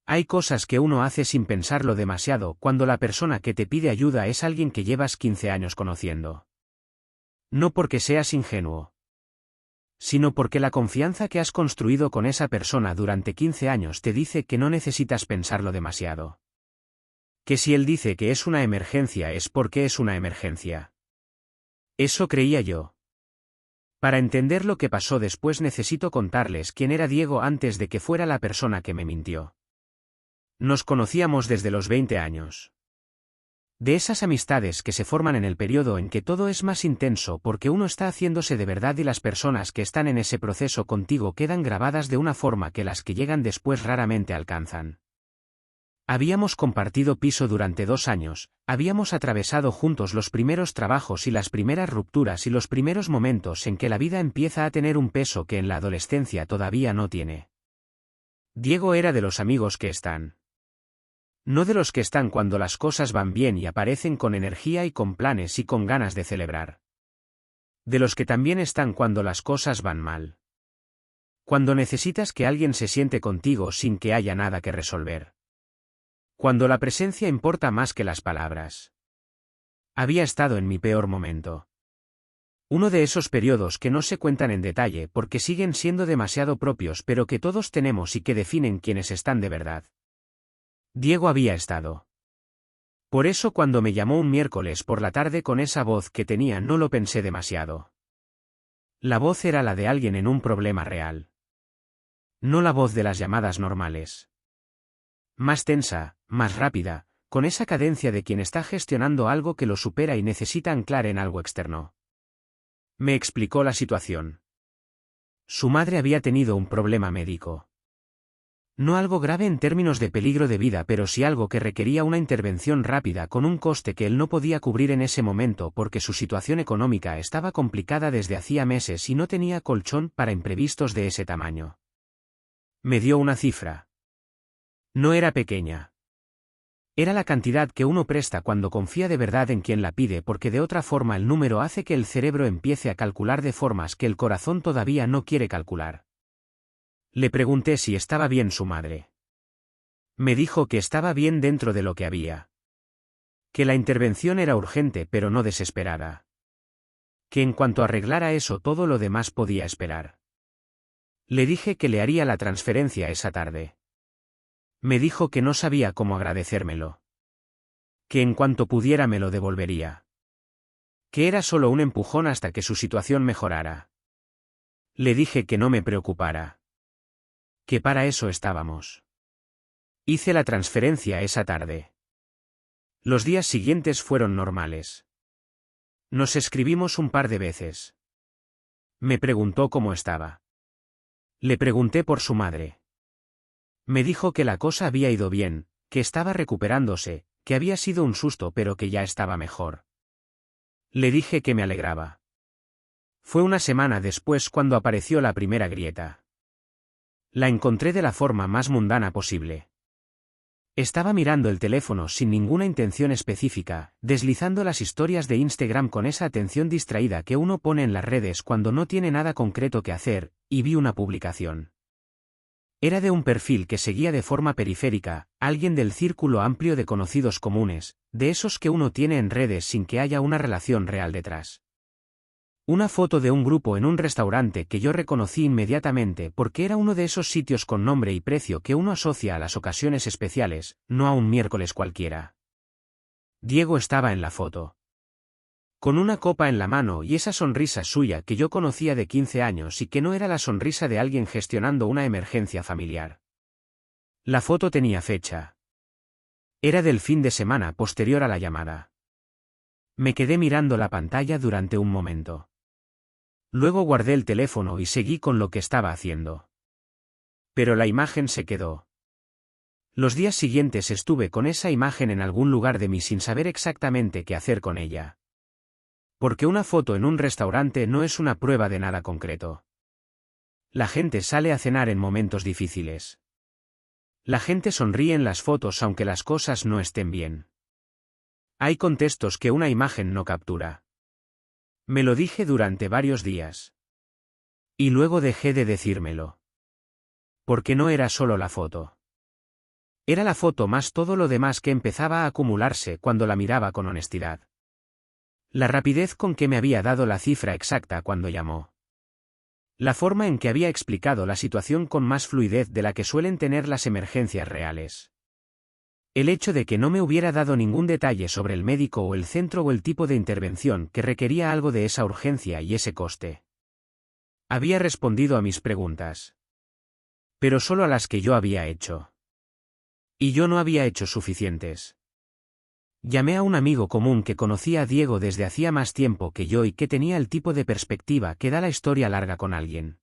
Hay cosas que uno hace sin pensarlo demasiado cuando la persona que te pide ayuda es alguien que llevas 15 años conociendo. No porque seas ingenuo, sino porque la confianza que has construido con esa persona durante 15 años te dice que no necesitas pensarlo demasiado. Que si él dice que es una emergencia es porque es una emergencia. Eso creía yo. Para entender lo que pasó después necesito contarles quién era Diego antes de que fuera la persona que me mintió. Nos conocíamos desde los 20 años. De esas amistades que se forman en el periodo en que todo es más intenso porque uno está haciéndose de verdad y las personas que están en ese proceso contigo quedan grabadas de una forma que las que llegan después raramente alcanzan. Habíamos compartido piso durante 2 años, habíamos atravesado juntos los primeros trabajos y las primeras rupturas y los primeros momentos en que la vida empieza a tener un peso que en la adolescencia todavía no tiene. Diego era de los amigos que están. No de los que están cuando las cosas van bien y aparecen con energía y con planes y con ganas de celebrar. De los que también están cuando las cosas van mal. Cuando necesitas que alguien se siente contigo sin que haya nada que resolver. Cuando la presencia importa más que las palabras. Había estado en mi peor momento. Uno de esos periodos que no se cuentan en detalle porque siguen siendo demasiado propios pero que todos tenemos y que definen quienes están de verdad. Diego había estado. Por eso cuando me llamó un miércoles por la tarde con esa voz que tenía no lo pensé demasiado. La voz era la de alguien en un problema real. No la voz de las llamadas normales. Más tensa, más rápida, con esa cadencia de quien está gestionando algo que lo supera y necesita anclar en algo externo. Me explicó la situación. Su madre había tenido un problema médico. No algo grave en términos de peligro de vida, pero sí algo que requería una intervención rápida con un coste que él no podía cubrir en ese momento porque su situación económica estaba complicada desde hacía meses y no tenía colchón para imprevistos de ese tamaño. Me dio una cifra. No era pequeña. Era la cantidad que uno presta cuando confía de verdad en quien la pide porque de otra forma el número hace que el cerebro empiece a calcular de formas que el corazón todavía no quiere calcular. Le pregunté si estaba bien su madre. Me dijo que estaba bien dentro de lo que había. Que la intervención era urgente pero no desesperada. Que en cuanto arreglara eso todo lo demás podía esperar. Le dije que le haría la transferencia esa tarde. Me dijo que no sabía cómo agradecérmelo. Que en cuanto pudiera me lo devolvería. Que era solo un empujón hasta que su situación mejorara. Le dije que no me preocupara. Que para eso estábamos. Hice la transferencia esa tarde. Los días siguientes fueron normales. Nos escribimos un par de veces. Me preguntó cómo estaba. Le pregunté por su madre. Me dijo que la cosa había ido bien, que estaba recuperándose, que había sido un susto pero que ya estaba mejor. Le dije que me alegraba. Fue una semana después cuando apareció la primera grieta. La encontré de la forma más mundana posible. Estaba mirando el teléfono sin ninguna intención específica, deslizando las historias de Instagram con esa atención distraída que uno pone en las redes cuando no tiene nada concreto que hacer, y vi una publicación. Era de un perfil que seguía de forma periférica, alguien del círculo amplio de conocidos comunes, de esos que uno tiene en redes sin que haya una relación real detrás. Una foto de un grupo en un restaurante que yo reconocí inmediatamente porque era uno de esos sitios con nombre y precio que uno asocia a las ocasiones especiales, no a un miércoles cualquiera. Diego estaba en la foto. Con una copa en la mano y esa sonrisa suya que yo conocía de 15 años y que no era la sonrisa de alguien gestionando una emergencia familiar. La foto tenía fecha. Era del fin de semana posterior a la llamada. Me quedé mirando la pantalla durante un momento. Luego guardé el teléfono y seguí con lo que estaba haciendo. Pero la imagen se quedó. Los días siguientes estuve con esa imagen en algún lugar de mí sin saber exactamente qué hacer con ella. Porque una foto en un restaurante no es una prueba de nada concreto. La gente sale a cenar en momentos difíciles. La gente sonríe en las fotos aunque las cosas no estén bien. Hay contextos que una imagen no captura. Me lo dije durante varios días. Y luego dejé de decírmelo. Porque no era solo la foto. Era la foto más todo lo demás que empezaba a acumularse cuando la miraba con honestidad. La rapidez con que me había dado la cifra exacta cuando llamó. La forma en que había explicado la situación con más fluidez de la que suelen tener las emergencias reales. El hecho de que no me hubiera dado ningún detalle sobre el médico o el centro o el tipo de intervención que requería algo de esa urgencia y ese coste. Había respondido a mis preguntas. Pero solo a las que yo había hecho. Y yo no había hecho suficientes. Llamé a un amigo común que conocía a Diego desde hacía más tiempo que yo y que tenía el tipo de perspectiva que da la historia larga con alguien.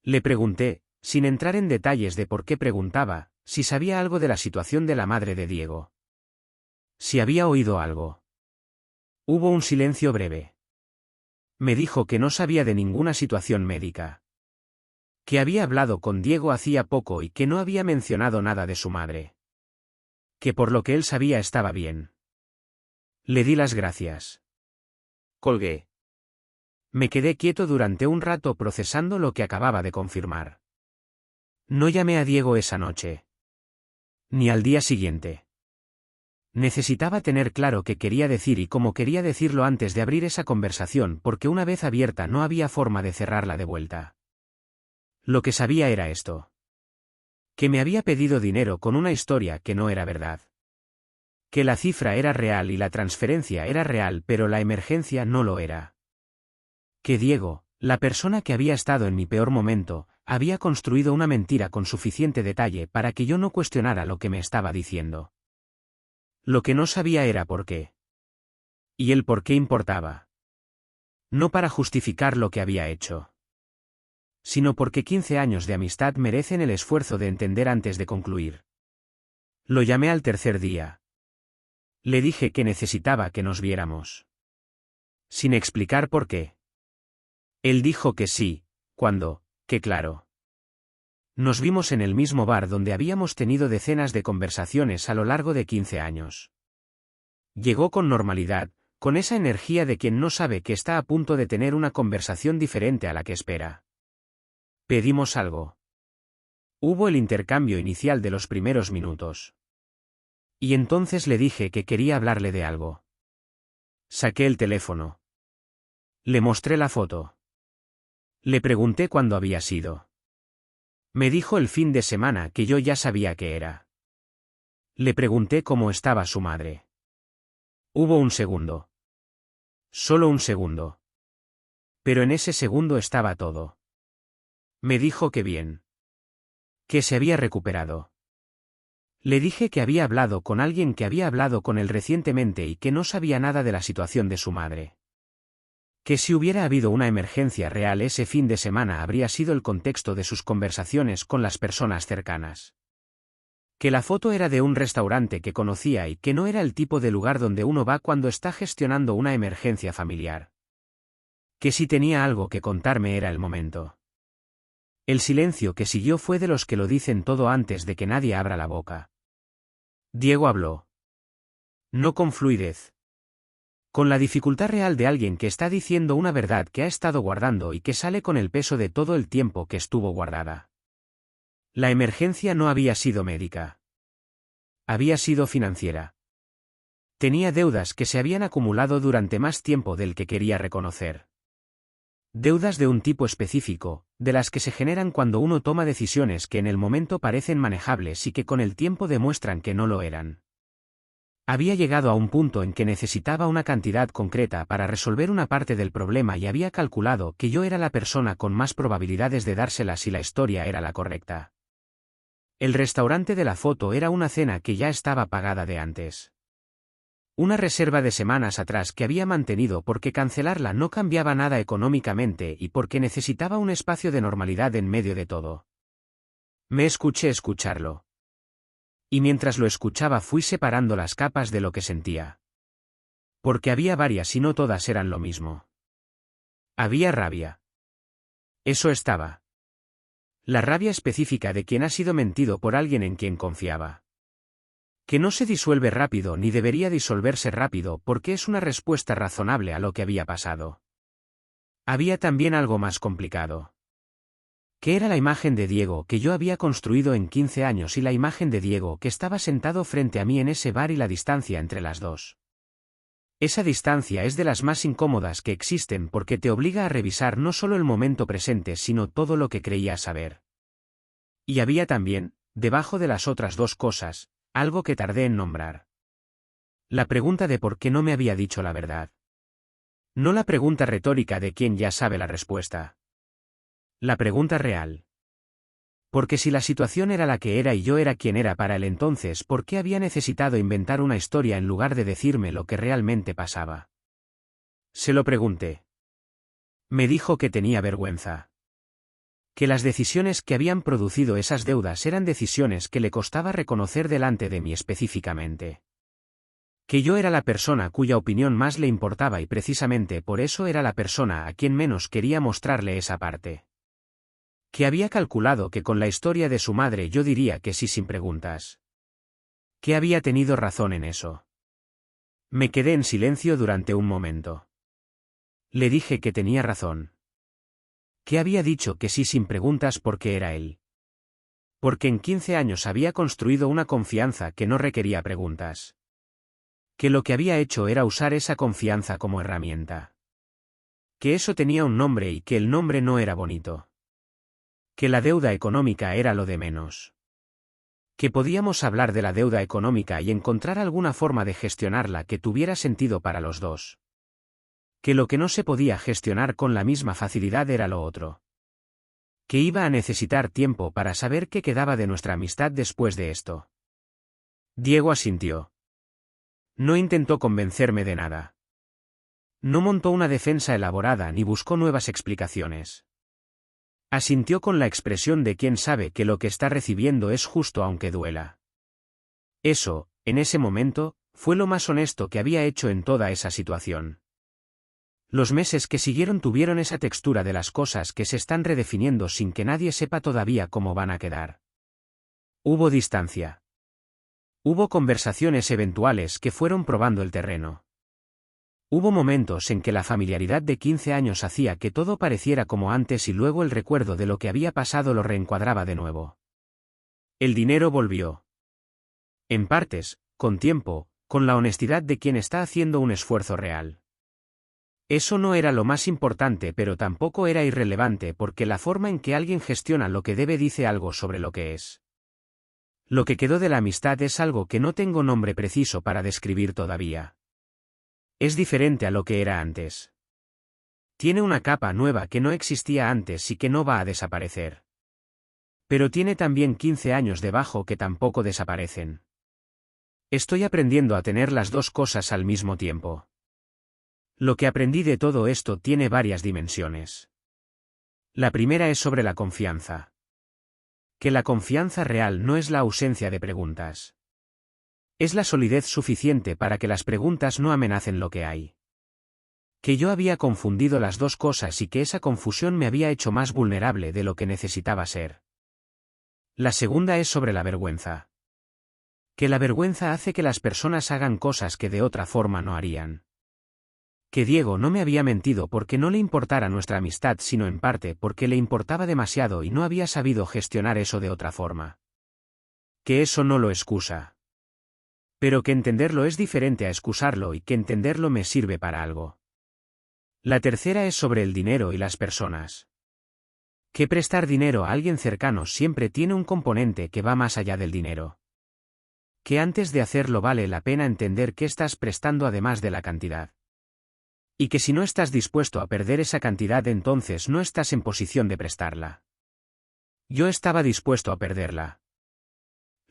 Le pregunté, sin entrar en detalles de por qué preguntaba, si sabía algo de la situación de la madre de Diego. Si había oído algo. Hubo un silencio breve. Me dijo que no sabía de ninguna situación médica. Que había hablado con Diego hacía poco y que no había mencionado nada de su madre. Que por lo que él sabía estaba bien. Le di las gracias. Colgué. Me quedé quieto durante un rato procesando lo que acababa de confirmar. No llamé a Diego esa noche. Ni al día siguiente. Necesitaba tener claro qué quería decir y cómo quería decirlo antes de abrir esa conversación porque una vez abierta no había forma de cerrarla de vuelta. Lo que sabía era esto. Que me había pedido dinero con una historia que no era verdad. Que la cifra era real y la transferencia era real pero la emergencia no lo era. Que Diego, la persona que había estado en mi peor momento, había construido una mentira con suficiente detalle para que yo no cuestionara lo que me estaba diciendo. Lo que no sabía era por qué. Y el por qué importaba. No para justificar lo que había hecho. Sino porque 15 años de amistad merecen el esfuerzo de entender antes de concluir. Lo llamé al tercer día. Le dije que necesitaba que nos viéramos. Sin explicar por qué. Él dijo que sí, cuando, que claro. Nos vimos en el mismo bar donde habíamos tenido decenas de conversaciones a lo largo de 15 años. Llegó con normalidad, con esa energía de quien no sabe que está a punto de tener una conversación diferente a la que espera. Pedimos algo. Hubo el intercambio inicial de los primeros minutos. Y entonces le dije que quería hablarle de algo. Saqué el teléfono. Le mostré la foto. Le pregunté cuándo había sido. Me dijo el fin de semana que yo ya sabía que era. Le pregunté cómo estaba su madre. Hubo un segundo. Solo un segundo. Pero en ese segundo estaba todo. Me dijo que bien. Que se había recuperado. Le dije que había hablado con alguien que había hablado con él recientemente y que no sabía nada de la situación de su madre. Que si hubiera habido una emergencia real ese fin de semana habría sido el contexto de sus conversaciones con las personas cercanas. Que la foto era de un restaurante que conocía y que no era el tipo de lugar donde uno va cuando está gestionando una emergencia familiar. Que si tenía algo que contarme era el momento. El silencio que siguió fue de los que lo dicen todo antes de que nadie abra la boca. Diego habló. No con fluidez. Con la dificultad real de alguien que está diciendo una verdad que ha estado guardando y que sale con el peso de todo el tiempo que estuvo guardada. La emergencia no había sido médica. Había sido financiera. Tenía deudas que se habían acumulado durante más tiempo del que quería reconocer. Deudas de un tipo específico, de las que se generan cuando uno toma decisiones que en el momento parecen manejables y que con el tiempo demuestran que no lo eran. Había llegado a un punto en que necesitaba una cantidad concreta para resolver una parte del problema y había calculado que yo era la persona con más probabilidades de dársela si la historia era la correcta. El restaurante de la foto era una cena que ya estaba pagada de antes. Una reserva de semanas atrás que había mantenido porque cancelarla no cambiaba nada económicamente y porque necesitaba un espacio de normalidad en medio de todo. Me escuché escucharlo. Y mientras lo escuchaba fui separando las capas de lo que sentía. Porque había varias y no todas eran lo mismo. Había rabia. Eso estaba. La rabia específica de quien ha sido mentido por alguien en quien confiaba. Que no se disuelve rápido ni debería disolverse rápido porque es una respuesta razonable a lo que había pasado. Había también algo más complicado. Que era la imagen de Diego que yo había construido en 15 años y la imagen de Diego que estaba sentado frente a mí en ese bar y la distancia entre las dos. Esa distancia es de las más incómodas que existen porque te obliga a revisar no solo el momento presente sino todo lo que creías saber. Y había también, debajo de las otras dos cosas, algo que tardé en nombrar. La pregunta de por qué no me había dicho la verdad. No la pregunta retórica de quien ya sabe la respuesta. La pregunta real. Porque si la situación era la que era y yo era quien era para él entonces, ¿por qué había necesitado inventar una historia en lugar de decirme lo que realmente pasaba? Se lo pregunté. Me dijo que tenía vergüenza. Que las decisiones que habían producido esas deudas eran decisiones que le costaba reconocer delante de mí específicamente. Que yo era la persona cuya opinión más le importaba y precisamente por eso era la persona a quien menos quería mostrarle esa parte. Que había calculado que con la historia de su madre yo diría que sí sin preguntas. Que había tenido razón en eso. Me quedé en silencio durante un momento. Le dije que tenía razón. Que había dicho que sí sin preguntas porque era él. Porque en 15 años había construido una confianza que no requería preguntas. Que lo que había hecho era usar esa confianza como herramienta. Que eso tenía un nombre y que el nombre no era bonito. Que la deuda económica era lo de menos. Que podíamos hablar de la deuda económica y encontrar alguna forma de gestionarla que tuviera sentido para los dos. Que lo que no se podía gestionar con la misma facilidad era lo otro. Que iba a necesitar tiempo para saber qué quedaba de nuestra amistad después de esto. Diego asintió. No intentó convencerme de nada. No montó una defensa elaborada ni buscó nuevas explicaciones. Asintió con la expresión de quien sabe que lo que está recibiendo es justo aunque duela. Eso, en ese momento, fue lo más honesto que había hecho en toda esa situación. Los meses que siguieron tuvieron esa textura de las cosas que se están redefiniendo sin que nadie sepa todavía cómo van a quedar. Hubo distancia. Hubo conversaciones eventuales que fueron probando el terreno. Hubo momentos en que la familiaridad de 15 años hacía que todo pareciera como antes y luego el recuerdo de lo que había pasado lo reencuadraba de nuevo. El dinero volvió. En partes, con tiempo, con la honestidad de quien está haciendo un esfuerzo real. Eso no era lo más importante, pero tampoco era irrelevante porque la forma en que alguien gestiona lo que debe dice algo sobre lo que es. Lo que quedó de la amistad es algo que no tengo nombre preciso para describir todavía. Es diferente a lo que era antes. Tiene una capa nueva que no existía antes y que no va a desaparecer. Pero tiene también 15 años debajo que tampoco desaparecen. Estoy aprendiendo a tener las dos cosas al mismo tiempo. Lo que aprendí de todo esto tiene varias dimensiones. La primera es sobre la confianza. Que la confianza real no es la ausencia de preguntas. Es la solidez suficiente para que las preguntas no amenacen lo que hay. Que yo había confundido las dos cosas y que esa confusión me había hecho más vulnerable de lo que necesitaba ser. La segunda es sobre la vergüenza. Que la vergüenza hace que las personas hagan cosas que de otra forma no harían. Que Diego no me había mentido porque no le importara nuestra amistad sino en parte porque le importaba demasiado y no había sabido gestionar eso de otra forma. Que eso no lo excusa. Pero que entenderlo es diferente a excusarlo y que entenderlo me sirve para algo. La tercera es sobre el dinero y las personas. Que prestar dinero a alguien cercano siempre tiene un componente que va más allá del dinero. Que antes de hacerlo vale la pena entender qué estás prestando además de la cantidad. Y que si no estás dispuesto a perder esa cantidad entonces no estás en posición de prestarla. Yo estaba dispuesto a perderla.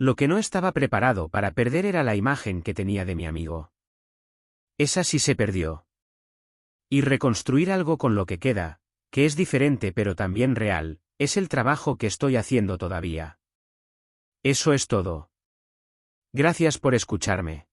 Lo que no estaba preparado para perder era la imagen que tenía de mi amigo. Esa sí se perdió. Y reconstruir algo con lo que queda, que es diferente pero también real, es el trabajo que estoy haciendo todavía. Eso es todo. Gracias por escucharme.